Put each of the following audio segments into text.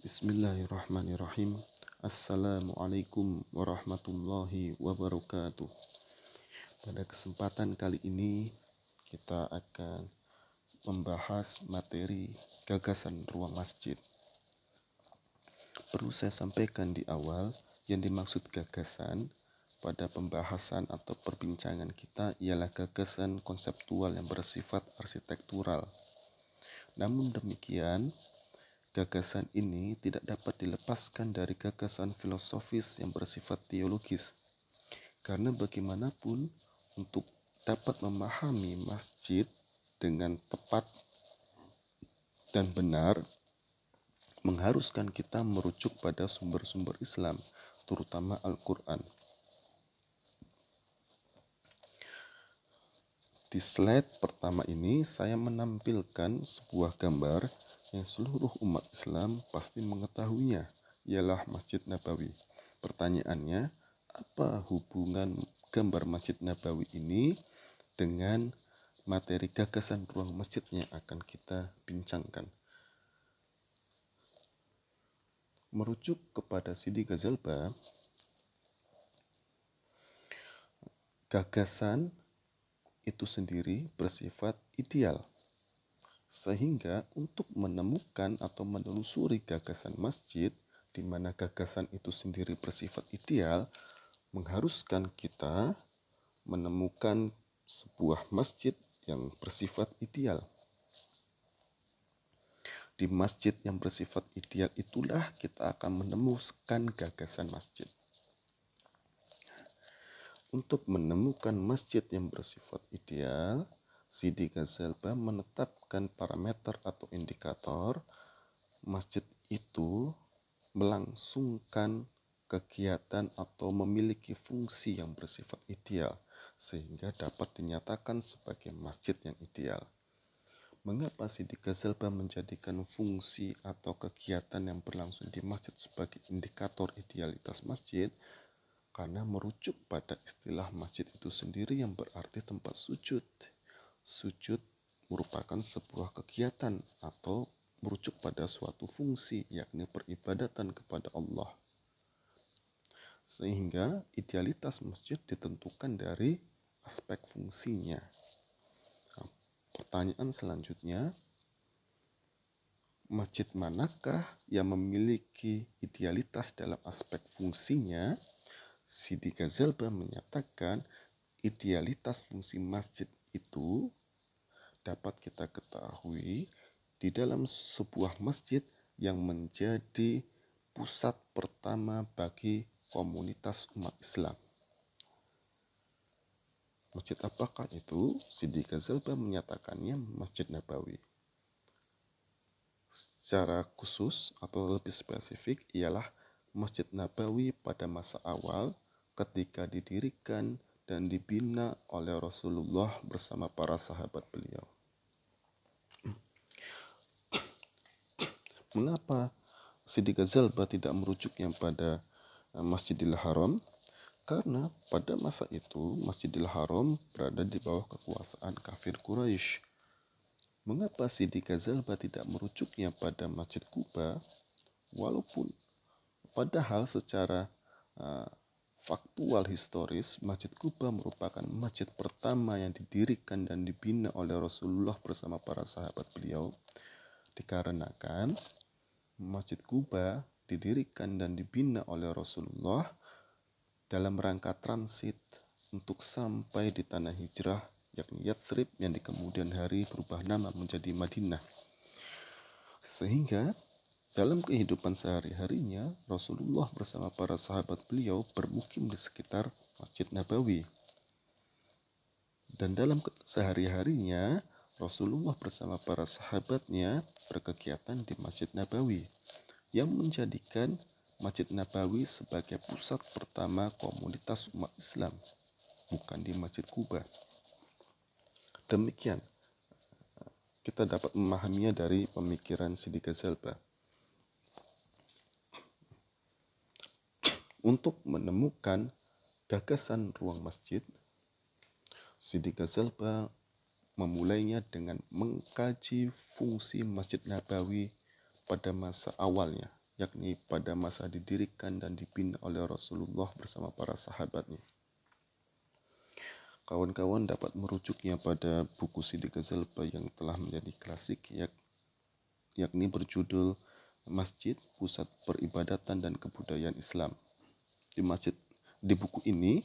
Bismillahirrahmanirrahim. Assalamualaikum warahmatullahi wabarakatuh. Pada kesempatan kali ini kita akan membahas materi gagasan ruang masjid. Perlu saya sampaikan di awal, yang dimaksud gagasan pada pembahasan atau perbincangan kita ialah gagasan konseptual yang bersifat arsitektural. Namun demikian, gagasan ini tidak dapat dilepaskan dari gagasan filosofis yang bersifat teologis. Karena bagaimanapun, untuk dapat memahami masjid dengan tepat dan benar, mengharuskan kita merujuk pada sumber-sumber Islam, terutama Al-Quran. Di slide pertama ini saya menampilkan sebuah gambar yang seluruh umat Islam pasti mengetahuinya, ialah Masjid Nabawi. Pertanyaannya, apa hubungan gambar Masjid Nabawi ini dengan materi gagasan ruang masjidnya akan kita bincangkan? Merujuk kepada Sidi Ghazalba, gagasan itu sendiri bersifat ideal. Sehingga untuk menemukan atau menelusuri gagasan masjid, di mana gagasan itu sendiri bersifat ideal, mengharuskan kita menemukan sebuah masjid yang bersifat ideal. Di masjid yang bersifat ideal itulah kita akan menemukan gagasan masjid. Untuk menemukan masjid yang bersifat ideal, Sidi Ghazalba menetapkan parameter atau indikator masjid itu melangsungkan kegiatan atau memiliki fungsi yang bersifat ideal, sehingga dapat dinyatakan sebagai masjid yang ideal. Mengapa Sidi Ghazalba menjadikan fungsi atau kegiatan yang berlangsung di masjid sebagai indikator idealitas masjid? Karena merujuk pada istilah masjid itu sendiri yang berarti tempat sujud. Sujud merupakan sebuah kegiatan atau merujuk pada suatu fungsi, yakni peribadatan kepada Allah. Sehingga idealitas masjid ditentukan dari aspek fungsinya. Nah, pertanyaan selanjutnya, masjid manakah yang memiliki idealitas dalam aspek fungsinya? Sidi Ghazalba menyatakan idealitas fungsi masjid itu dapat kita ketahui di dalam sebuah masjid yang menjadi pusat pertama bagi komunitas umat Islam. Masjid apakah itu? Sidi Ghazalba menyatakannya Masjid Nabawi. Secara khusus atau lebih spesifik ialah Masjid Nabawi pada masa awal ketika didirikan dan dibina oleh Rasulullah bersama para sahabat beliau. Mengapa Sidi Ghazalba tidak merujuknya pada Masjidil Haram? Karena pada masa itu Masjidil Haram berada di bawah kekuasaan kafir Quraisy. Mengapa Sidi Ghazalba tidak merujuknya pada Masjid Quba? Walaupun padahal secara faktual historis, Masjid Quba merupakan masjid pertama yang didirikan dan dibina oleh Rasulullah bersama para sahabat beliau. Dikarenakan Masjid Quba didirikan dan dibina oleh Rasulullah dalam rangka transit untuk sampai di tanah hijrah, yakni Yathrib, yang di kemudian hari berubah nama menjadi Madinah. Sehingga dalam kehidupan sehari-harinya, Rasulullah bersama para sahabat beliau bermukim di sekitar Masjid Nabawi. Dan dalam sehari-harinya, Rasulullah bersama para sahabatnya berkegiatan di Masjid Nabawi, yang menjadikan Masjid Nabawi sebagai pusat pertama komunitas umat Islam, bukan di Masjid Quba. Demikian kita dapat memahaminya dari pemikiran Sidi Ghazalba. Untuk menemukan gagasan ruang masjid, Sidi Ghazalba memulainya dengan mengkaji fungsi Masjid Nabawi pada masa awalnya, yakni pada masa didirikan dan dibina oleh Rasulullah bersama para sahabatnya. Kawan-kawan dapat merujuknya pada buku Sidi Ghazalba yang telah menjadi klasik, yakni berjudul Masjid Pusat Peribadatan dan Kebudayaan Islam. Di buku ini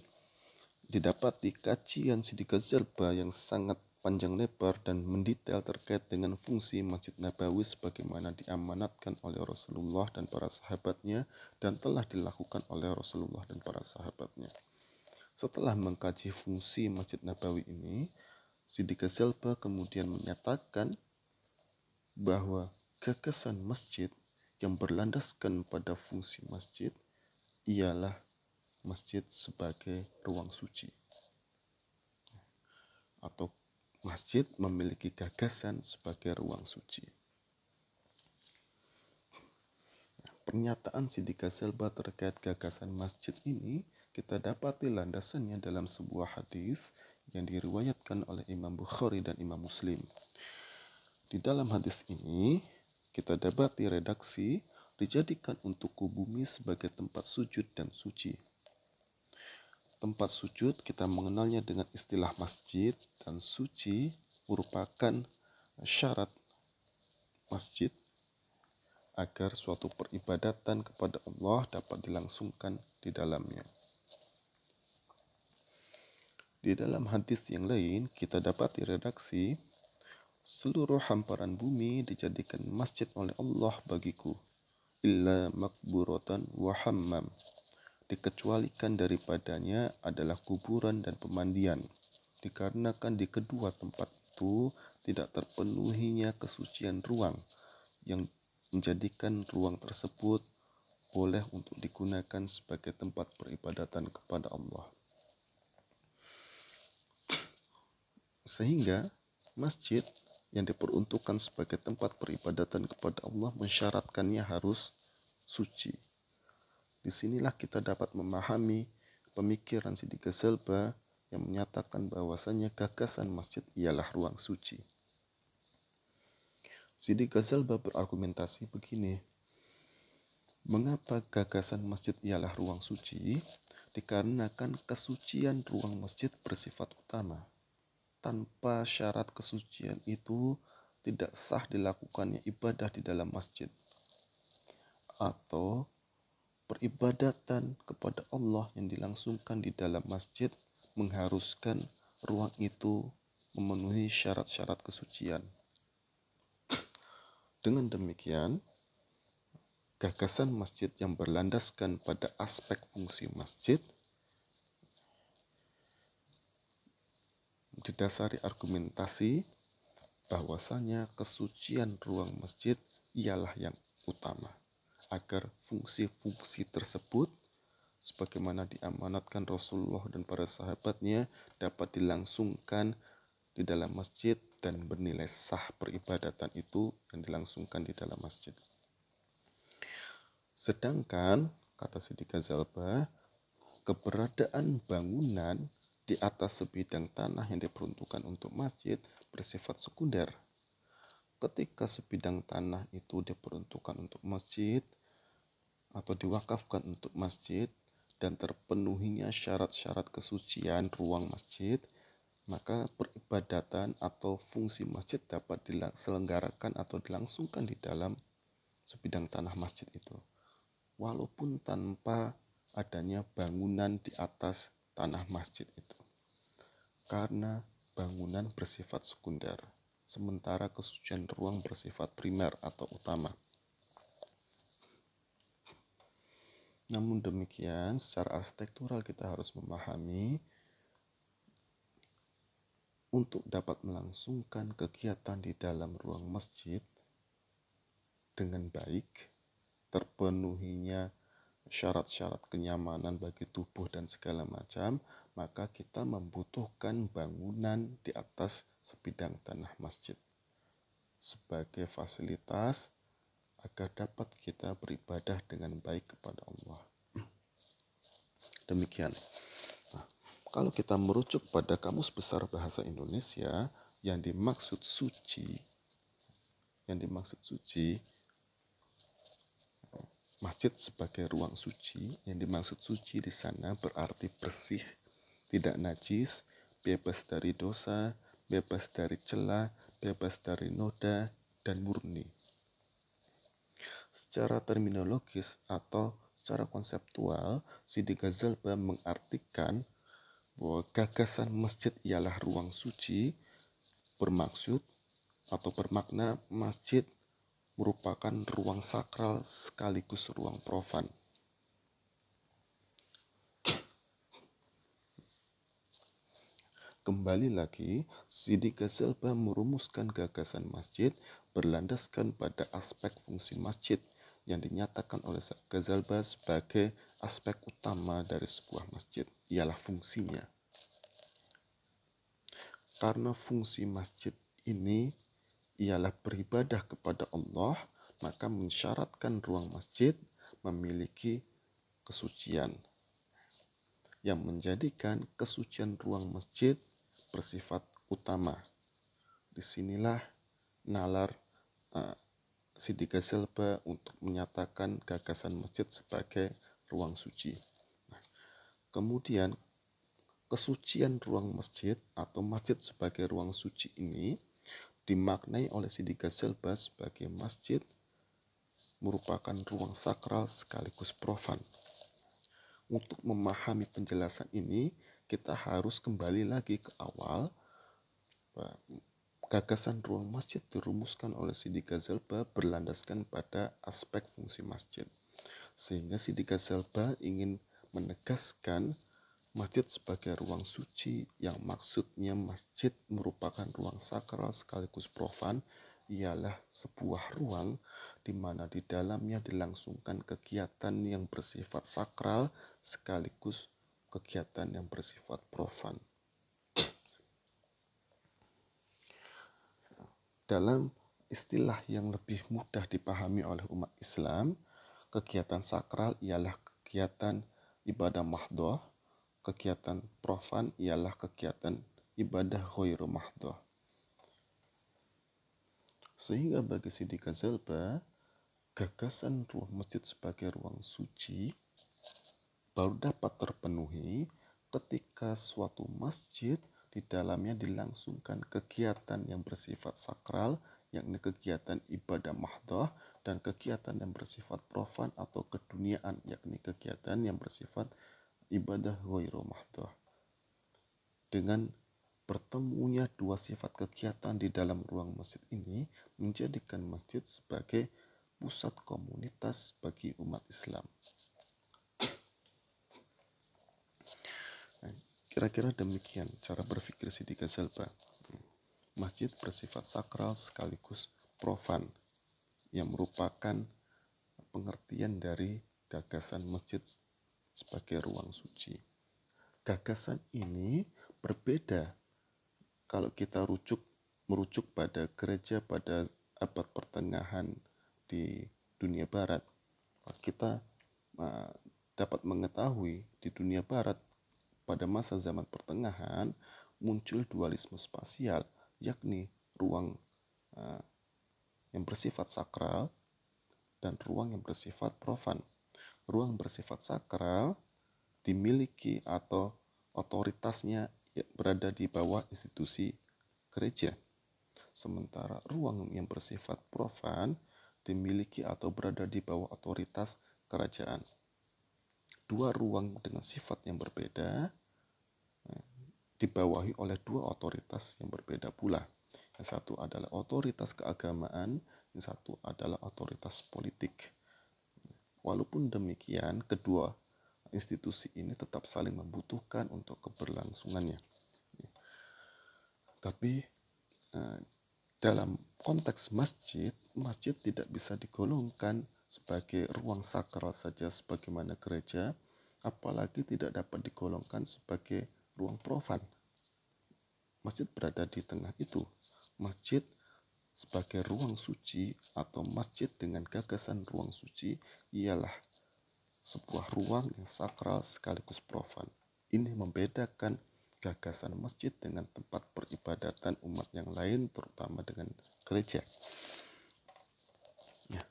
didapati kajian Sidi Ghazalba yang sangat panjang lebar dan mendetail terkait dengan fungsi Masjid Nabawi sebagaimana diamanatkan oleh Rasulullah dan para sahabatnya dan telah dilakukan oleh Rasulullah dan para sahabatnya. Setelah mengkaji fungsi Masjid Nabawi ini, Sidi Ghazalba kemudian menyatakan bahwa gagasan masjid yang berlandaskan pada fungsi masjid ialah masjid sebagai ruang suci, atau masjid memiliki gagasan sebagai ruang suci. Pernyataan Sidi Ghazalba terkait gagasan masjid ini kita dapati landasannya dalam sebuah hadis yang diriwayatkan oleh Imam Bukhari dan Imam Muslim. Di dalam hadis ini kita dapati redaksi dijadikan untukku bumi sebagai tempat sujud dan suci. Tempat sujud kita mengenalnya dengan istilah masjid, dan suci merupakan syarat masjid agar suatu peribadatan kepada Allah dapat dilangsungkan di dalamnya. Di dalam hadis yang lain kita dapati redaksi, seluruh hamparan bumi dijadikan masjid oleh Allah bagiku, illa makburatan wa hammam, dikecualikan daripadanya adalah kuburan dan pemandian, dikarenakan di kedua tempat itu tidak terpenuhinya kesucian ruang yang menjadikan ruang tersebut boleh untuk digunakan sebagai tempat peribadatan kepada Allah. Sehingga masjid yang diperuntukkan sebagai tempat peribadatan kepada Allah mensyaratkannya harus suci. Disinilah kita dapat memahami pemikiran Sidi Ghazalba yang menyatakan bahwasanya gagasan masjid ialah ruang suci. Sidi Ghazalba berargumentasi begini, mengapa gagasan masjid ialah ruang suci? Dikarenakan kesucian ruang masjid bersifat utama. Tanpa syarat kesucian itu tidak sah dilakukannya ibadah di dalam masjid, atau peribadatan kepada Allah yang dilangsungkan di dalam masjid mengharuskan ruang itu memenuhi syarat-syarat kesucian. Dengan demikian, gagasan masjid yang berlandaskan pada aspek fungsi masjid didasari argumentasi bahwasanya kesucian ruang masjid ialah yang utama, agar fungsi-fungsi tersebut sebagaimana diamanatkan Rasulullah dan para sahabatnya dapat dilangsungkan di dalam masjid dan bernilai sah peribadatan itu yang dilangsungkan di dalam masjid. Sedangkan, kata Sidi Ghazalba, keberadaan bangunan di atas sebidang tanah yang diperuntukkan untuk masjid bersifat sekunder. Ketika sebidang tanah itu diperuntukkan untuk masjid atau diwakafkan untuk masjid dan terpenuhinya syarat-syarat kesucian ruang masjid, maka peribadatan atau fungsi masjid dapat diselenggarakan atau dilangsungkan di dalam sebidang tanah masjid itu, walaupun tanpa adanya bangunan di atas tanah masjid itu, karena bangunan bersifat sekunder, sementara kesucian ruang bersifat primer atau utama. Namun demikian, secara arsitektural kita harus memahami untuk dapat melangsungkan kegiatan di dalam ruang masjid dengan baik, terpenuhinya syarat-syarat kenyamanan bagi tubuh dan segala macam, maka kita membutuhkan bangunan di atas sebidang tanah masjid sebagai fasilitas agar dapat kita beribadah dengan baik kepada Allah. Demikian. Nah, kalau kita merujuk pada Kamus Besar Bahasa Indonesia, yang dimaksud suci masjid sebagai ruang suci. Yang dimaksud suci di sana berarti bersih, tidak najis, bebas dari dosa, bebas dari celah, bebas dari noda, dan murni. Secara terminologis atau secara konseptual, Sidi Ghazalbah mengartikan bahwa gagasan masjid ialah ruang suci, bermaksud atau bermakna masjid merupakan ruang sakral sekaligus ruang profan. Kembali lagi, Sidi Ghazalbah merumuskan gagasan masjid berlandaskan pada aspek fungsi masjid yang dinyatakan oleh Ghazalbah sebagai aspek utama dari sebuah masjid, ialah fungsinya. Karena fungsi masjid ini ialah beribadah kepada Allah, maka mensyaratkan ruang masjid memiliki kesucian, yang menjadikan kesucian ruang masjid bersifat utama. Disinilah nalar Sidi Ghazalbah untuk menyatakan gagasan masjid sebagai ruang suci. Kemudian kesucian ruang masjid atau masjid sebagai ruang suci ini dimaknai oleh Sidi Ghazalbah sebagai masjid merupakan ruang sakral sekaligus profan. Untuk memahami penjelasan ini, kita harus kembali lagi ke awal. Gagasan ruang masjid dirumuskan oleh Sidi Ghazalbah berlandaskan pada aspek fungsi masjid. Sehingga Sidi Ghazalbah ingin menegaskan masjid sebagai ruang suci, yang maksudnya masjid merupakan ruang sakral sekaligus profan, ialah sebuah ruang di mana di dalamnya dilangsungkan kegiatan yang bersifat sakral sekaligus kegiatan yang bersifat profan. Dalam istilah yang lebih mudah dipahami oleh umat Islam, kegiatan sakral ialah kegiatan ibadah mahdhah, kegiatan profan ialah kegiatan ibadah ghairu mahdhah. Sehingga bagi Sidi Ghazalbah, gagasan ruang masjid sebagai ruang suci baru dapat terpenuhi ketika suatu masjid di dalamnya dilangsungkan kegiatan yang bersifat sakral, yakni kegiatan ibadah mahdhah, dan kegiatan yang bersifat profan atau keduniaan, yakni kegiatan yang bersifat ibadah ghairu mahdhah. Dengan bertemunya dua sifat kegiatan di dalam ruang masjid ini menjadikan masjid sebagai pusat komunitas bagi umat Islam. Kira-kira demikian cara berpikir Sidi Ghazalbah. Masjid bersifat sakral sekaligus profan, yang merupakan pengertian dari gagasan masjid sebagai ruang suci. Gagasan ini berbeda kalau kita merujuk pada gereja pada abad pertengahan di dunia barat. Kita dapat mengetahui di dunia barat pada masa zaman pertengahan muncul dualisme spasial, yakni ruang yang bersifat sakral dan ruang yang bersifat profan. Ruang bersifat sakral dimiliki atau otoritasnya berada di bawah institusi gereja. Sementara ruang yang bersifat profan dimiliki atau berada di bawah otoritas kerajaan. Dua ruang dengan sifat yang berbeda dibawahi oleh dua otoritas yang berbeda pula. Yang satu adalah otoritas keagamaan, yang satu adalah otoritas politik. Walaupun demikian, kedua institusi ini tetap saling membutuhkan untuk keberlangsungannya. Tapi dalam konteks masjid, masjid tidak bisa digolongkan sebagai ruang sakral saja sebagaimana gereja, apalagi tidak dapat digolongkan sebagai ruang profan. Masjid berada di tengah itu. Masjid sebagai ruang suci atau masjid dengan gagasan ruang suci ialah sebuah ruang yang sakral sekaligus profan. Ini membedakan gagasan masjid dengan tempat peribadatan umat yang lain, terutama dengan gereja. Ya.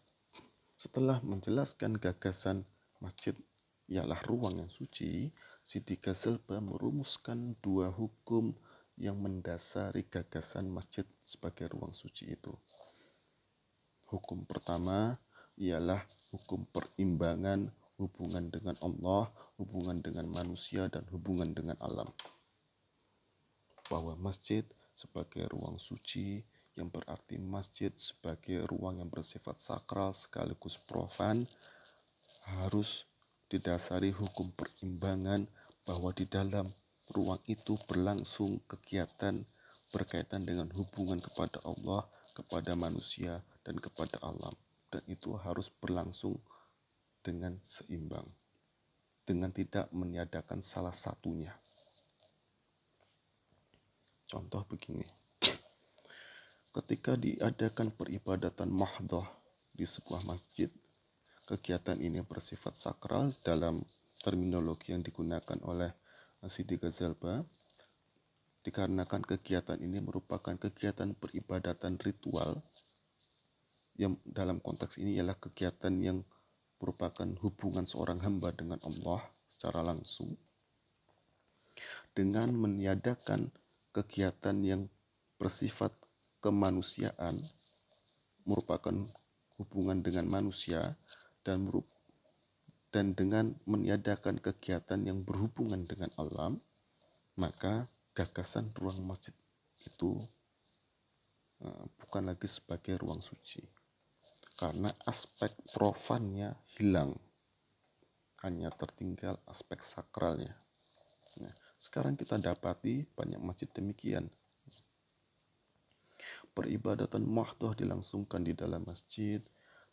Setelah menjelaskan gagasan masjid ialah ruang yang suci, Siti Ghazalba merumuskan dua hukum yang mendasari gagasan masjid sebagai ruang suci itu. Hukum pertama ialah hukum perimbangan hubungan dengan Allah, hubungan dengan manusia, dan hubungan dengan alam. Bahwa masjid sebagai ruang suci, yang berarti masjid sebagai ruang yang bersifat sakral sekaligus profan, harus didasari hukum perimbangan bahwa di dalam ruang itu berlangsung kegiatan berkaitan dengan hubungan kepada Allah, kepada manusia, dan kepada alam. Dan itu harus berlangsung dengan seimbang, dengan tidak meniadakan salah satunya. Contoh begini, ketika diadakan peribadatan mahdhah di sebuah masjid, kegiatan ini bersifat sakral dalam terminologi yang digunakan oleh Siti Ghazalba, dikarenakan kegiatan ini merupakan kegiatan peribadatan ritual yang dalam konteks ini ialah kegiatan yang merupakan hubungan seorang hamba dengan Allah secara langsung, dengan meniadakan kegiatan yang bersifat kemanusiaan, merupakan hubungan dengan manusia, dan dengan meniadakan kegiatan yang berhubungan dengan alam, maka gagasan ruang masjid itu bukan lagi sebagai ruang suci, karena aspek profannya hilang, hanya tertinggal aspek sakralnya. Nah, sekarang kita dapati banyak masjid demikian. Peribadatan mahdhah dilangsungkan di dalam masjid,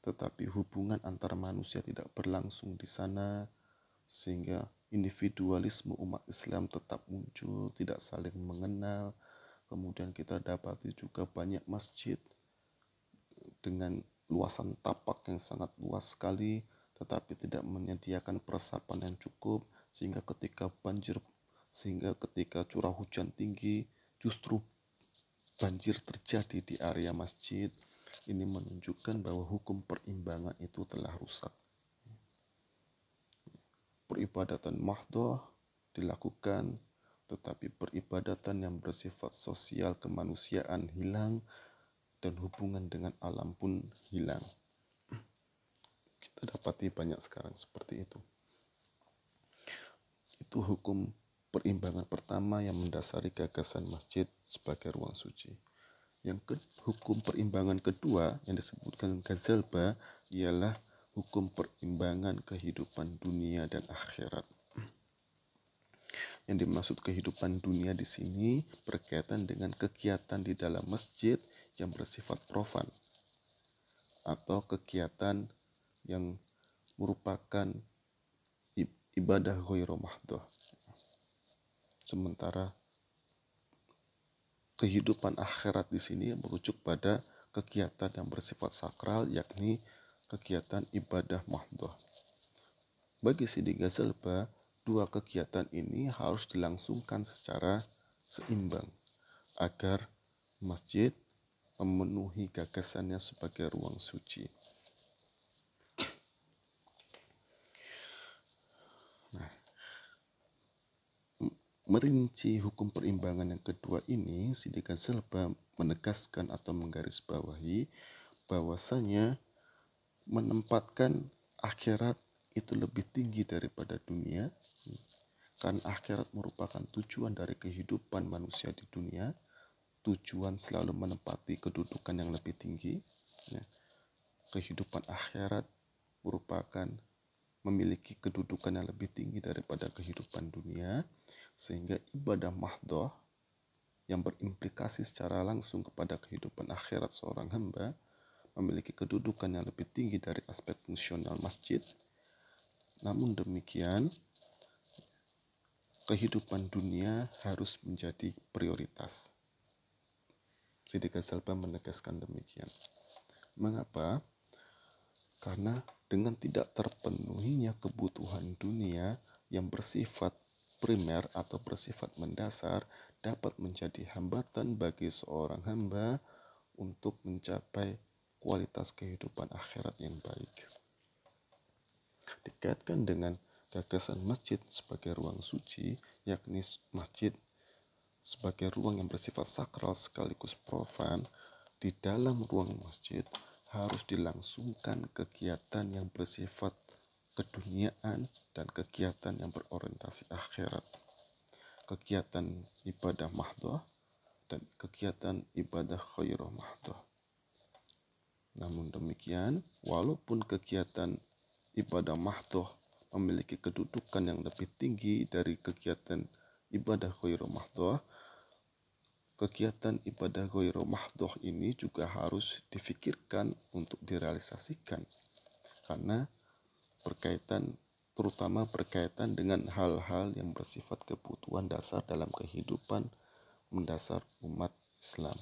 tetapi hubungan antar manusia tidak berlangsung di sana, sehingga individualisme umat Islam tetap muncul, tidak saling mengenal. Kemudian kita dapati juga banyak masjid dengan luasan tapak yang sangat luas sekali, tetapi tidak menyediakan peresapan yang cukup, sehingga ketika curah hujan tinggi, justru banjir terjadi di area masjid. Ini menunjukkan bahwa hukum perimbangan itu telah rusak. Peribadatan mahdhah dilakukan, tetapi peribadatan yang bersifat sosial kemanusiaan hilang, dan hubungan dengan alam pun hilang. Kita dapati banyak sekarang seperti itu. Itu hukum perimbangan pertama yang mendasari gagasan masjid sebagai ruang suci. Hukum perimbangan kedua yang disebutkan Ghazalba ialah hukum perimbangan kehidupan dunia dan akhirat. Yang dimaksud kehidupan dunia di sini berkaitan dengan kegiatan di dalam masjid yang bersifat profan, atau kegiatan yang merupakan ibadah ghairu mahdhah. Sementara kehidupan akhirat di sini merujuk pada kegiatan yang bersifat sakral, yakni kegiatan ibadah mahdhah. Bagi Siti Ghazalba, dua kegiatan ini harus dilangsungkan secara seimbang agar masjid memenuhi gagasannya sebagai ruang suci. Nah, merinci hukum perimbangan yang kedua ini, Siti Ghazalba menegaskan atau menggarisbawahi bahwasanya menempatkan akhirat itu lebih tinggi daripada dunia, karena akhirat merupakan tujuan dari kehidupan manusia di dunia. Tujuan selalu menempati kedudukan yang lebih tinggi. Kehidupan akhirat merupakan memiliki kedudukan yang lebih tinggi daripada kehidupan dunia, sehingga ibadah mahdhah yang berimplikasi secara langsung kepada kehidupan akhirat seorang hamba memiliki kedudukan yang lebih tinggi dari aspek fungsional masjid. Namun demikian, kehidupan dunia harus menjadi prioritas. Siti Ghazalba menegaskan demikian. Mengapa? Karena dengan tidak terpenuhinya kebutuhan dunia yang bersifat primer atau bersifat mendasar dapat menjadi hambatan bagi seorang hamba untuk mencapai kualitas kehidupan akhirat yang baik. Dikaitkan dengan gagasan masjid sebagai ruang suci, yakni masjid sebagai ruang yang bersifat sakral sekaligus profan. Di dalam ruang masjid harus dilangsungkan kegiatan yang bersifat keduniaan dan kegiatan yang berorientasi akhirat, kegiatan ibadah mahdhah dan kegiatan ibadah khairah mahdhah. Namun demikian, walaupun kegiatan ibadah mahdhah memiliki kedudukan yang lebih tinggi dari kegiatan ibadah khairah mahdhah, kegiatan ibadah ghairu mahdhah ini juga harus difikirkan untuk direalisasikan karena terutama berkaitan dengan hal-hal yang bersifat kebutuhan dasar dalam kehidupan mendasar umat Islam.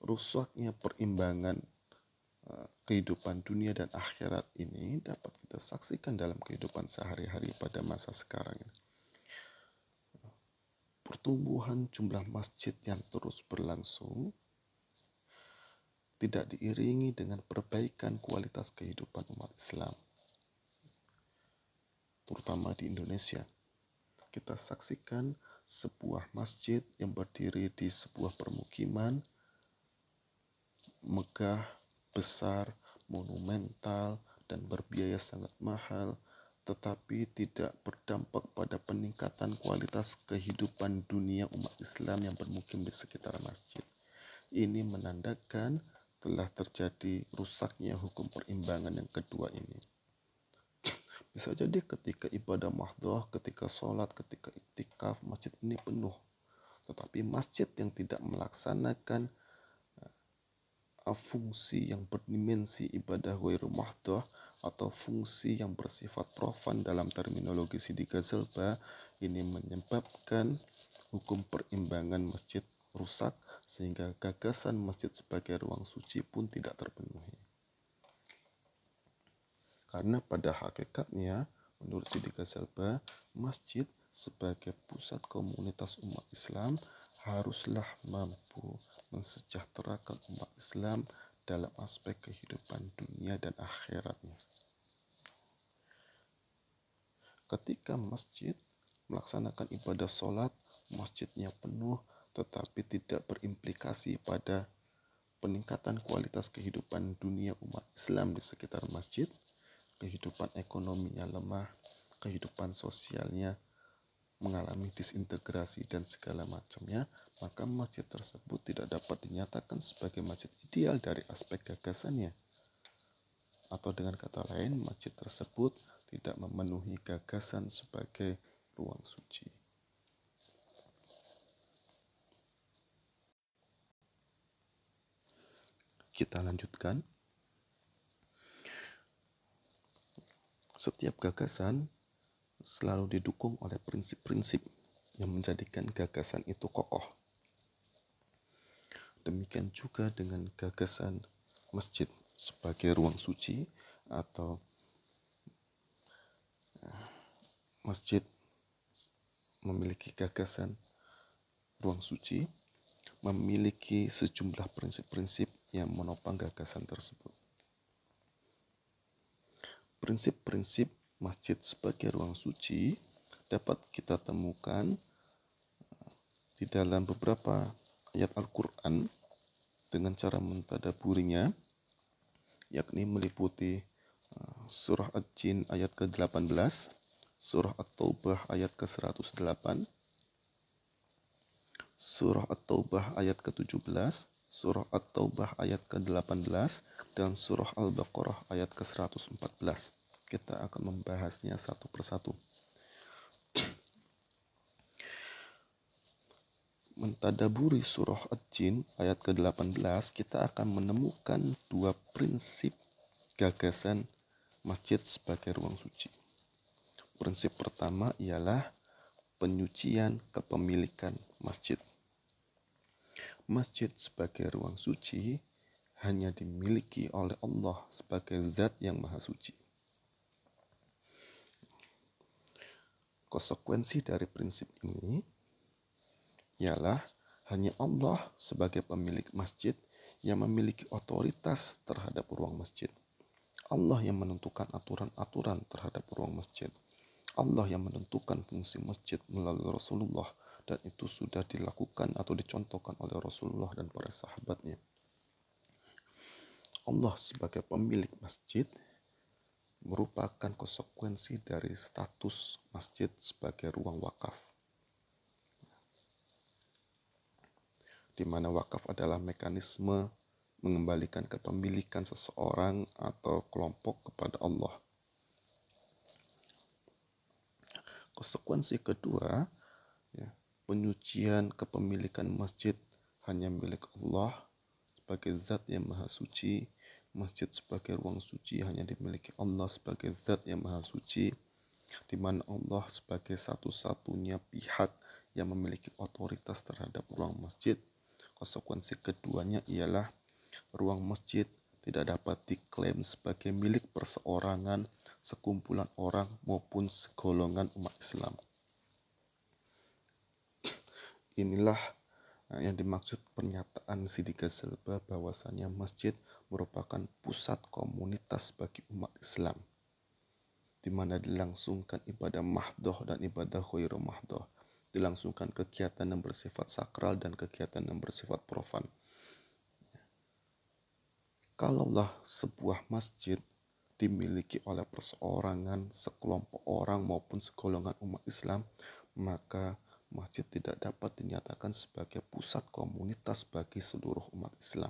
Rusaknya perimbangan kehidupan dunia dan akhirat ini dapat kita saksikan dalam kehidupan sehari-hari pada masa sekarang ini. Pertumbuhan jumlah masjid yang terus berlangsung tidak diiringi dengan perbaikan kualitas kehidupan umat Islam, terutama di Indonesia. Kita saksikan sebuah masjid yang berdiri di sebuah permukiman megah, besar, monumental, dan berbiaya sangat mahal, tetapi tidak berdampak pada peningkatan kualitas kehidupan dunia umat Islam yang bermukim di sekitar masjid. Ini menandakan telah terjadi rusaknya hukum perimbangan yang kedua ini. Bisa jadi ketika ibadah mahdhah, ketika sholat, ketika iktikaf, masjid ini penuh. Tetapi masjid yang tidak melaksanakan fungsi yang berdimensi ibadah ghairu mahdhah atau fungsi yang bersifat profan dalam terminologi Siti Ghazalba, ini menyebabkan hukum perimbangan masjid rusak sehingga gagasan masjid sebagai ruang suci pun tidak terpenuhi. Karena pada hakikatnya menurut Siti Ghazalba, masjid sebagai pusat komunitas umat Islam haruslah mampu mensejahterakan umat Islam dalam aspek kehidupan dunia dan akhiratnya. Ketika masjid melaksanakan ibadah sholat, masjidnya penuh tetapi tidak berimplikasi pada peningkatan kualitas kehidupan dunia umat Islam di sekitar masjid, kehidupan ekonominya lemah, kehidupan sosialnya mengalami disintegrasi dan segala macamnya, maka masjid tersebut tidak dapat dinyatakan sebagai masjid ideal dari aspek gagasannya. Atau dengan kata lain, masjid tersebut tidak memenuhi gagasan sebagai ruang suci. Kita lanjutkan. Setiap gagasan selalu didukung oleh prinsip-prinsip yang menjadikan gagasan itu kokoh. Demikian juga dengan gagasan masjid sebagai ruang suci atau masjid memiliki gagasan ruang suci, memiliki sejumlah prinsip-prinsip yang menopang gagasan tersebut. Prinsip-prinsip masjid sebagai ruang suci dapat kita temukan di dalam beberapa ayat Al-Quran dengan cara mentadaburinya, yakni meliputi surah Ad-Jin ayat ke-18, surah At-Taubah ayat ke-108, surah At-Taubah ayat ke-17, surah At-Taubah ayat ke-18, dan surah Al-Baqarah ayat ke-114. Kita akan membahasnya satu persatu. Mentadaburi surah Ad-Jin ayat ke-18, kita akan menemukan dua prinsip gagasan masjid sebagai ruang suci. Prinsip pertama ialah penyucian kepemilikan masjid. Masjid sebagai ruang suci hanya dimiliki oleh Allah sebagai zat yang maha suci. Konsekuensi dari prinsip ini ialah Hanya Allah sebagai pemilik masjid yang memiliki otoritas terhadap ruang masjid. Allah yang menentukan aturan-aturan terhadap ruang masjid. Allah yang menentukan fungsi masjid melalui Rasulullah, dan itu sudah dilakukan atau dicontohkan oleh Rasulullah dan para sahabatnya. Allah sebagai pemilik masjid merupakan konsekuensi dari status masjid sebagai ruang wakaf, di mana wakaf adalah mekanisme mengembalikan kepemilikan seseorang atau kelompok kepada Allah. Konsekuensi kedua, penyucian kepemilikan masjid hanya milik Allah sebagai zat yang maha suci. Masjid sebagai ruang suci hanya dimiliki Allah sebagai zat yang maha suci, di mana Allah sebagai satu-satunya pihak yang memiliki otoritas terhadap ruang masjid. Konsekuensi keduanya ialah ruang masjid tidak dapat diklaim sebagai milik perseorangan, sekumpulan orang maupun segolongan umat Islam. Inilah yang dimaksud pernyataan Siti Ghazalba bahwasanya masjid merupakan pusat komunitas bagi umat Islam, di mana dilangsungkan ibadah mahdoh dan ibadah khairu mahdoh, dilangsungkan kegiatan yang bersifat sakral dan kegiatan yang bersifat profan. Kalaulah sebuah masjid dimiliki oleh perseorangan, sekelompok orang maupun segolongan umat Islam, maka masjid tidak dapat dinyatakan sebagai pusat komunitas bagi seluruh umat Islam.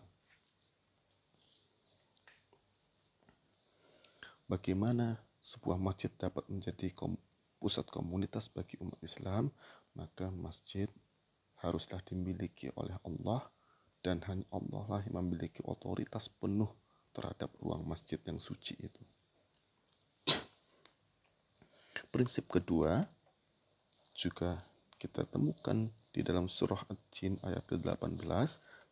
Bagaimana sebuah masjid dapat menjadi pusat komunitas bagi umat Islam? Maka masjid haruslah dimiliki oleh Allah, dan hanya Allah lah yang memiliki otoritas penuh terhadap ruang masjid yang suci itu. Prinsip kedua juga kita temukan di dalam surah Ad-Jin ayat ke-18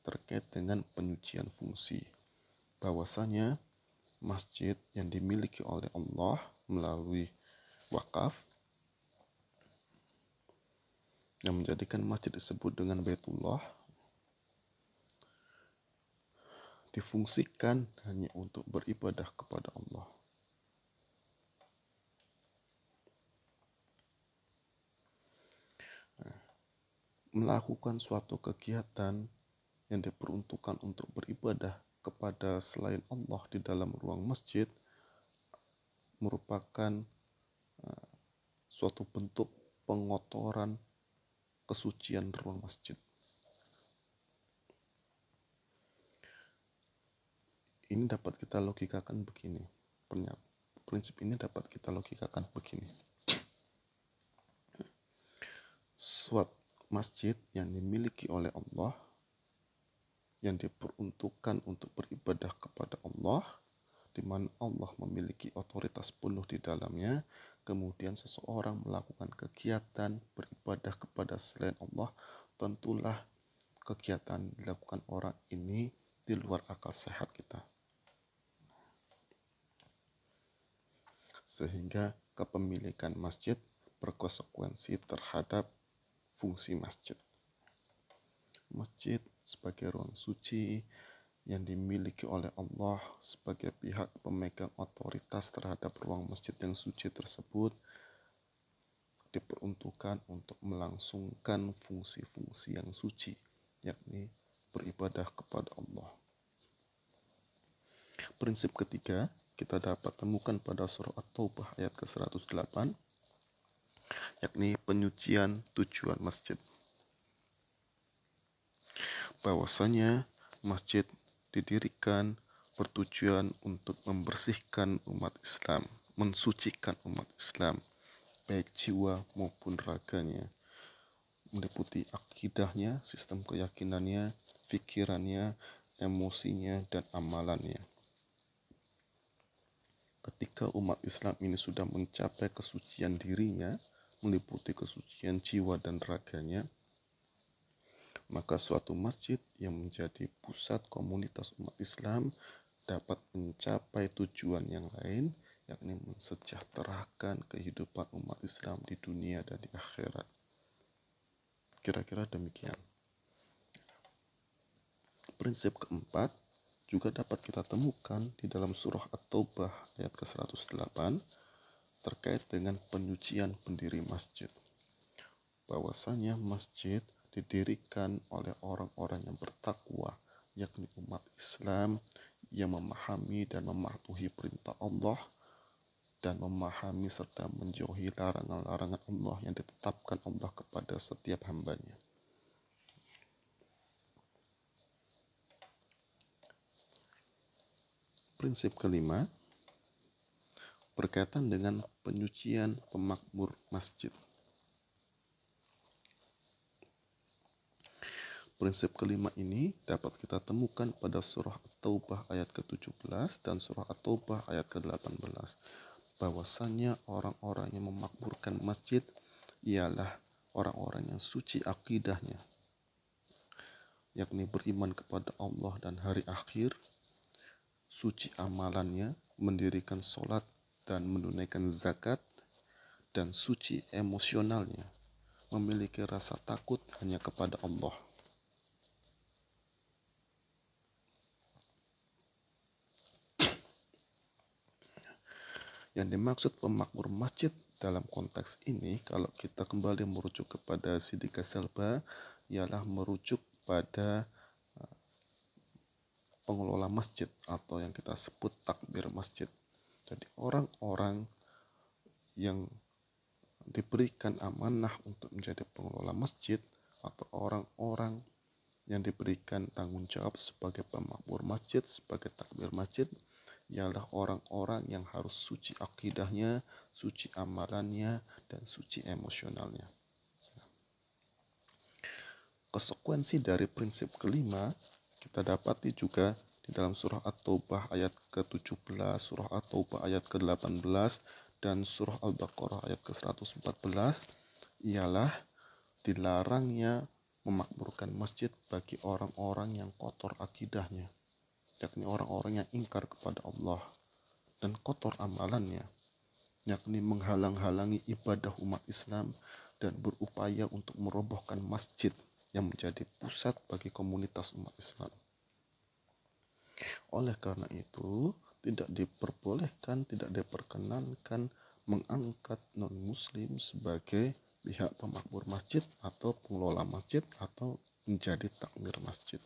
terkait dengan penyucian fungsi. Bahwasanya masjid yang dimiliki oleh Allah melalui wakaf yang menjadikan masjid disebut dengan Baitullah difungsikan hanya untuk beribadah kepada Allah. Melakukan suatu kegiatan yang diperuntukkan untuk beribadah kepada selain Allah di dalam ruang masjid merupakan suatu bentuk pengotoran kesucian ruang masjid. Ini dapat kita logikakan begini. Prinsip ini dapat kita logikakan begini. Suatu masjid yang dimiliki oleh Allah, yang diperuntukkan untuk beribadah kepada Allah, di mana Allah memiliki otoritas penuh di dalamnya, kemudian seseorang melakukan kegiatan beribadah kepada selain Allah, tentulah kegiatan dilakukan orang ini di luar akal sehat kita. Sehingga kepemilikan masjid berkonsekuensi terhadap fungsi masjid. Masjid sebagai ruang suci yang dimiliki oleh Allah sebagai pihak pemegang otoritas terhadap ruang masjid yang suci tersebut diperuntukkan untuk melangsungkan fungsi-fungsi yang suci, yakni beribadah kepada Allah. Prinsip ketiga kita dapat temukan pada surah At-Taubah ayat ke-108, yakni penyucian tujuan masjid. Bahwasanya masjid didirikan bertujuan untuk membersihkan umat Islam, mensucikan umat Islam, baik jiwa maupun raganya, meliputi akidahnya, sistem keyakinannya, pikirannya, emosinya, dan amalannya. Ketika umat Islam ini sudah mencapai kesucian dirinya, meliputi kesucian jiwa dan raganya, maka suatu masjid yang menjadi pusat komunitas umat Islam dapat mencapai tujuan yang lain, yakni mensejahterakan kehidupan umat Islam di dunia dan di akhirat. Kira-kira demikian. Prinsip keempat juga dapat kita temukan di dalam surah At-Taubah ayat ke-108 terkait dengan penyucian pendiri masjid. Bahwasanya masjid didirikan oleh orang-orang yang bertakwa, yakni umat Islam yang memahami dan mematuhi perintah Allah dan memahami serta menjauhi larangan-larangan Allah yang ditetapkan Allah kepada setiap hambanya. Prinsip kelima berkaitan dengan penyucian pemakmur masjid. Prinsip kelima ini dapat kita temukan pada surah At-Taubah ayat ke-17 dan surah At-Taubah ayat ke-18. Bahwasanya orang-orang yang memakmurkan masjid ialah orang-orang yang suci akidahnya, yakni beriman kepada Allah dan hari akhir, suci amalannya, mendirikan sholat dan menunaikan zakat, dan suci emosionalnya, memiliki rasa takut hanya kepada Allah. Yang dimaksud pemakmur masjid dalam konteks ini, kalau kita kembali merujuk kepada Siti Ghazalba, ialah merujuk pada pengelola masjid atau yang kita sebut takmir masjid. Jadi orang-orang yang diberikan amanah untuk menjadi pengelola masjid atau orang-orang yang diberikan tanggung jawab sebagai pemakmur masjid, sebagai takmir masjid, ialah orang-orang yang harus suci akidahnya, suci amalannya, dan suci emosionalnya. Konsekuensi dari prinsip kelima kita dapati juga di dalam surah At-Taubah ayat ke-17, surah At-Taubah ayat ke-18, dan surah Al-Baqarah ayat ke-114, ialah dilarangnya memakmurkan masjid bagi orang-orang yang kotor akidahnya, yakni orang-orang yang ingkar kepada Allah, dan kotor amalannya, yakni menghalang-halangi ibadah umat Islam dan berupaya untuk merobohkan masjid yang menjadi pusat bagi komunitas umat Islam. Oleh karena itu, tidak diperbolehkan, tidak diperkenankan mengangkat non-muslim sebagai pihak pemakmur masjid atau pengelola masjid atau menjadi takmir masjid.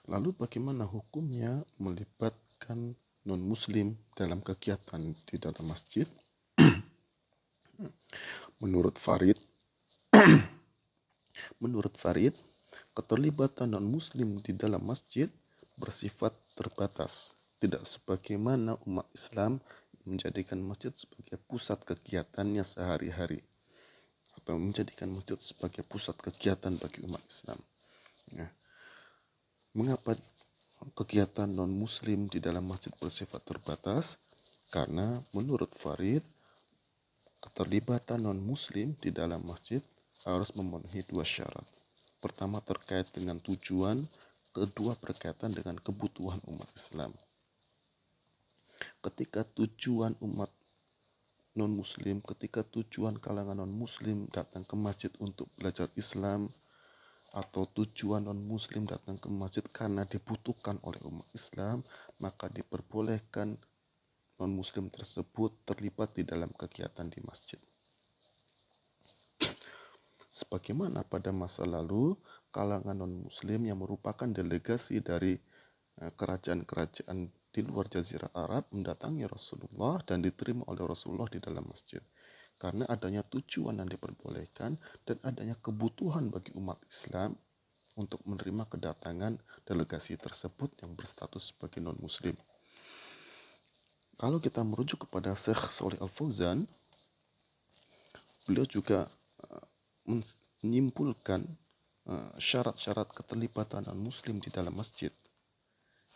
Lalu bagaimana hukumnya melibatkan non-muslim dalam kegiatan di dalam masjid? Menurut Farid, keterlibatan non-muslim di dalam masjid bersifat terbatas, tidak sebagaimana umat Islam menjadikan masjid sebagai pusat kegiatannya sehari-hari, atau menjadikan masjid sebagai pusat kegiatan bagi umat Islam. Ya. Mengapa kegiatan non-muslim di dalam masjid bersifat terbatas? Karena menurut Farid, keterlibatan non-muslim di dalam masjid harus memenuhi dua syarat. Pertama terkait dengan tujuan, kedua berkaitan dengan kebutuhan umat Islam. Ketika tujuan umat non-muslim, ketika tujuan kalangan non-muslim datang ke masjid untuk belajar Islam, atau tujuan non-muslim datang ke masjid karena dibutuhkan oleh umat Islam, maka diperbolehkan non-muslim tersebut terlibat di dalam kegiatan di masjid. Sebagaimana pada masa lalu, kalangan non-muslim yang merupakan delegasi dari kerajaan-kerajaan di luar Jazirah Arab mendatangi Rasulullah dan diterima oleh Rasulullah di dalam masjid. Karena adanya tujuan yang diperbolehkan dan adanya kebutuhan bagi umat Islam untuk menerima kedatangan delegasi tersebut yang berstatus sebagai non-muslim. Kalau kita merujuk kepada Syekh Shalih Al-Fauzan, beliau juga menyimpulkan syarat-syarat keterlibatan non-muslim di dalam masjid.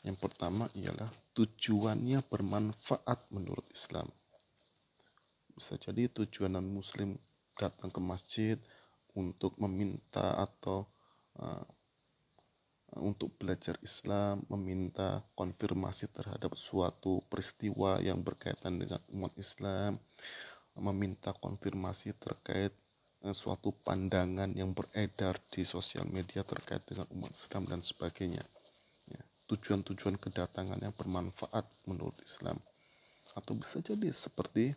Yang pertama ialah tujuannya bermanfaat menurut Islam. Bisa jadi tujuan non-muslim datang ke masjid untuk meminta atau untuk belajar Islam, meminta konfirmasi terhadap suatu peristiwa yang berkaitan dengan umat Islam, meminta konfirmasi terkait suatu pandangan yang beredar di sosial media terkait dengan umat Islam dan sebagainya. Ya, tujuan-tujuan kedatangan yang bermanfaat menurut Islam. Atau bisa jadi seperti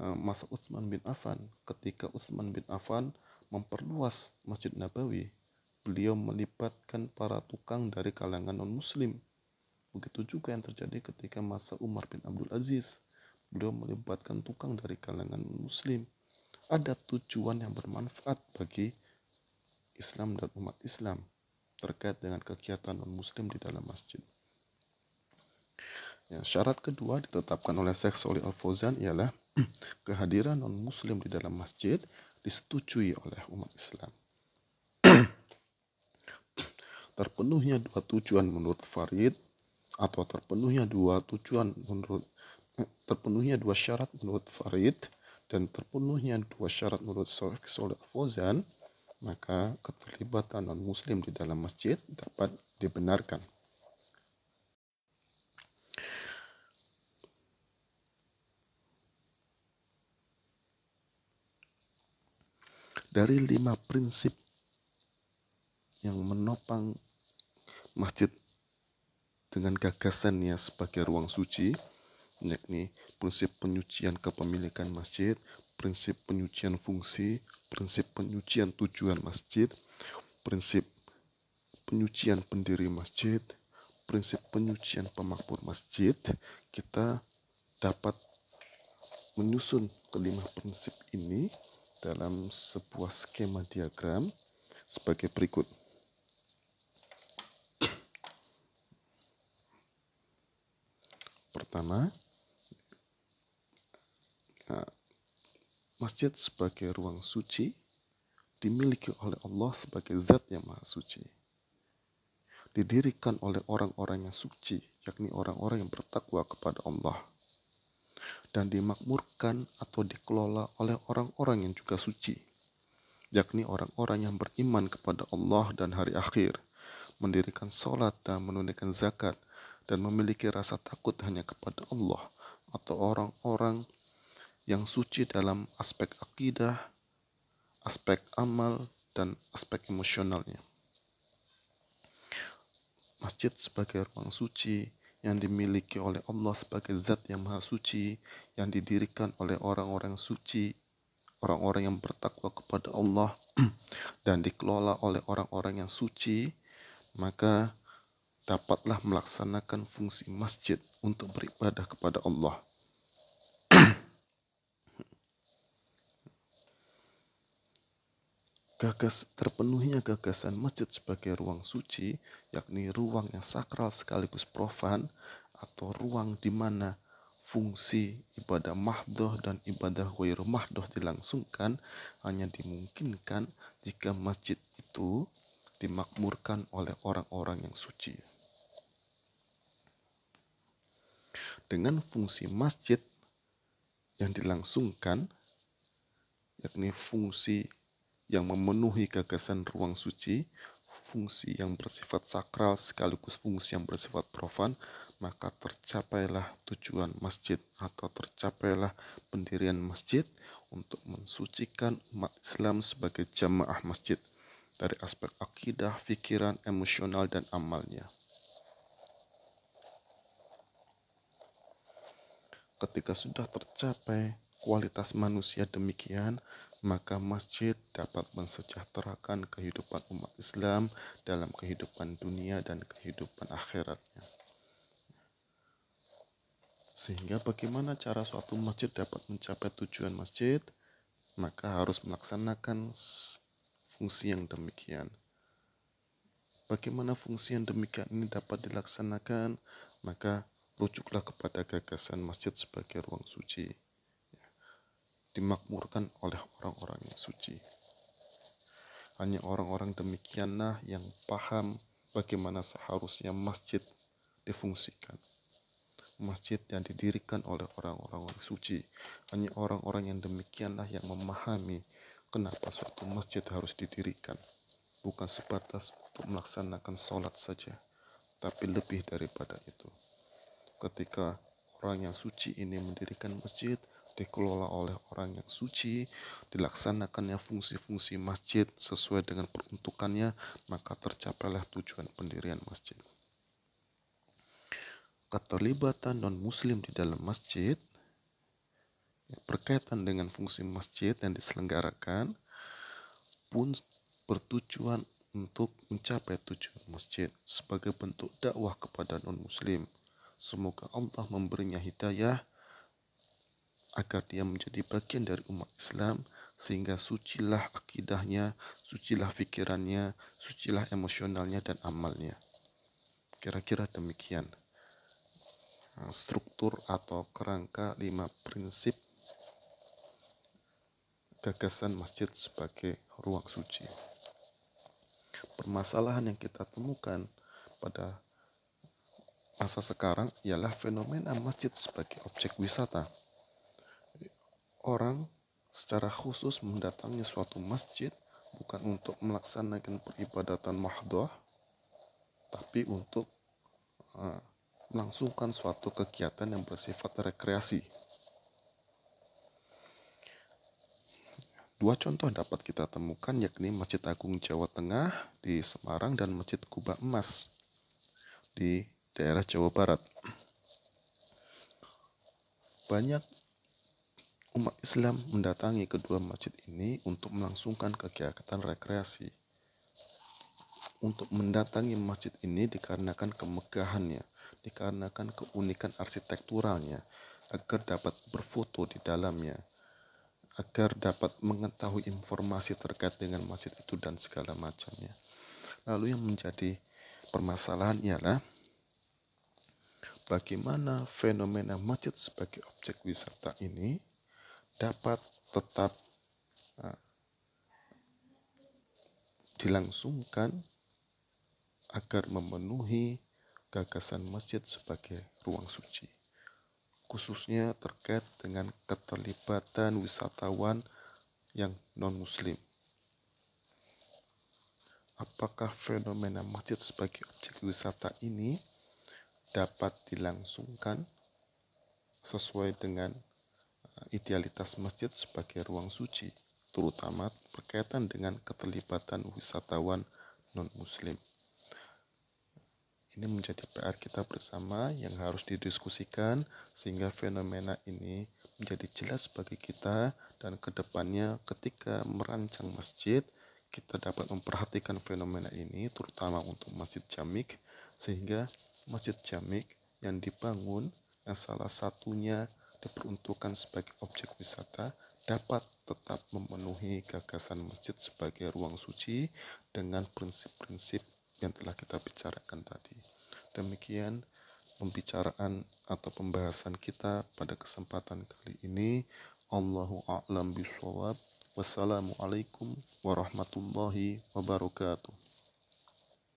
masa Utsman bin Affan. Ketika Utsman bin Affan memperluas Masjid Nabawi, beliau melibatkan para tukang dari kalangan non-muslim. Begitu juga yang terjadi ketika masa Umar bin Abdul Aziz. Beliau melibatkan tukang dari kalangan muslim. Ada tujuan yang bermanfaat bagi Islam dan umat Islam terkait dengan kegiatan non-muslim di dalam masjid. Ya, syarat kedua ditetapkan oleh Syekh Shalih Al Fauzan ialah kehadiran non-muslim di dalam masjid disetujui oleh umat Islam. Terpenuhnya dua tujuan menurut Farid, atau terpenuhnya dua syarat menurut Farid, dan terpenuhnya dua syarat menurut Syekh Shalih Al Fauzan, maka keterlibatan non-muslim di dalam masjid dapat dibenarkan. Dari 5 prinsip yang menopang masjid dengan gagasannya sebagai ruang suci, yakni prinsip penyucian kepemilikan masjid, prinsip penyucian fungsi, prinsip penyucian tujuan masjid, prinsip penyucian pendiri masjid, prinsip penyucian pemakmur masjid, kita dapat menyusun kelima prinsip ini dalam sebuah skema diagram sebagai berikut. Pertama, masjid sebagai ruang suci dimiliki oleh Allah sebagai zat yang maha suci. Didirikan oleh orang-orang yang suci, yakni orang-orang yang bertakwa kepada Allah. Dan dimakmurkan atau dikelola oleh orang-orang yang juga suci, yakni orang-orang yang beriman kepada Allah dan hari akhir, mendirikan sholat dan menunaikan zakat, dan memiliki rasa takut hanya kepada Allah, atau orang-orang yang suci dalam aspek akidah, aspek amal, dan aspek emosionalnya. Masjid sebagai ruang suci yang dimiliki oleh Allah sebagai zat yang maha suci, yang didirikan oleh orang-orang suci, orang-orang yang bertakwa kepada Allah, dan dikelola oleh orang-orang yang suci, maka dapatlah melaksanakan fungsi masjid untuk beribadah kepada Allah. Terpenuhnya gagasan masjid sebagai ruang suci, yakni ruang yang sakral sekaligus profan, atau ruang di mana fungsi ibadah mahdoh dan ibadah ghairu mahdoh dilangsungkan, hanya dimungkinkan jika masjid itu dimakmurkan oleh orang-orang yang suci. Dengan fungsi masjid yang dilangsungkan, yakni fungsi yang memenuhi gagasan ruang suci, fungsi yang bersifat sakral sekaligus fungsi yang bersifat profan, maka tercapailah tujuan masjid atau tercapailah pendirian masjid untuk mensucikan umat Islam sebagai jamaah masjid dari aspek akidah, pikiran, emosional, dan amalnya. Ketika sudah tercapai kualitas manusia demikian, maka masjid dapat mensejahterakan kehidupan umat Islam dalam kehidupan dunia dan kehidupan akhiratnya. Sehingga bagaimana cara suatu masjid dapat mencapai tujuan masjid? Maka harus melaksanakan fungsi yang demikian. Bagaimana fungsi yang demikian ini dapat dilaksanakan? Maka rujuklah kepada gagasan masjid sebagai ruang suci, dimakmurkan oleh orang-orang yang suci. Hanya orang-orang demikianlah yang paham bagaimana seharusnya masjid difungsikan. Masjid yang didirikan oleh orang-orang suci. Hanya orang-orang yang demikianlah yang memahami kenapa suatu masjid harus didirikan. Bukan sebatas untuk melaksanakan sholat saja, tapi lebih daripada itu. Ketika orang yang suci ini mendirikan masjid, dikelola oleh orang yang suci, dilaksanakannya fungsi-fungsi masjid sesuai dengan peruntukannya, maka tercapailah tujuan pendirian masjid. Keterlibatan non-muslim di dalam masjid berkaitan dengan fungsi masjid yang diselenggarakan pun bertujuan untuk mencapai tujuan masjid sebagai bentuk dakwah kepada non-muslim. Semoga Allah memberinya hidayah agar dia menjadi bagian dari umat Islam, sehingga sucilah akidahnya, sucilah pikirannya, sucilah emosionalnya dan amalnya. Kira-kira demikian struktur atau kerangka 5 prinsip gagasan masjid sebagai ruang suci. Permasalahan yang kita temukan pada masa sekarang ialah fenomena masjid sebagai objek wisata. Orang secara khusus mendatangi suatu masjid bukan untuk melaksanakan peribadatan mahdhah, tapi untuk melangsungkan suatu kegiatan yang bersifat rekreasi. Dua contoh dapat kita temukan, yakni Masjid Agung Jawa Tengah di Semarang dan Masjid Kuba Emas di daerah Jawa Barat. Banyak umat Islam mendatangi kedua masjid ini untuk melangsungkan kegiatan rekreasi. Untuk mendatangi masjid ini dikarenakan kemegahannya, dikarenakan keunikan arsitekturalnya, agar dapat berfoto di dalamnya, agar dapat mengetahui informasi terkait dengan masjid itu dan segala macamnya. Lalu yang menjadi permasalahan ialah bagaimana fenomena masjid sebagai objek wisata ini dapat tetap dilangsungkan agar memenuhi gagasan masjid sebagai ruang suci, khususnya terkait dengan keterlibatan wisatawan yang non-muslim. Apakah fenomena masjid sebagai objek wisata ini dapat dilangsungkan sesuai dengan idealitas masjid sebagai ruang suci, terutama berkaitan dengan keterlibatan wisatawan non-muslim. Ini menjadi PR kita bersama yang harus didiskusikan sehingga fenomena ini menjadi jelas bagi kita, dan kedepannya ketika merancang masjid kita dapat memperhatikan fenomena ini, terutama untuk masjid jamik, sehingga masjid jamik yang dibangun yang salah satunya diperuntukkan sebagai objek wisata dapat tetap memenuhi gagasan masjid sebagai ruang suci dengan prinsip-prinsip yang telah kita bicarakan tadi. Demikian pembicaraan atau pembahasan kita pada kesempatan kali ini. Allahu a'lam bishawab. Wassalamualaikum warahmatullahi wabarakatuh.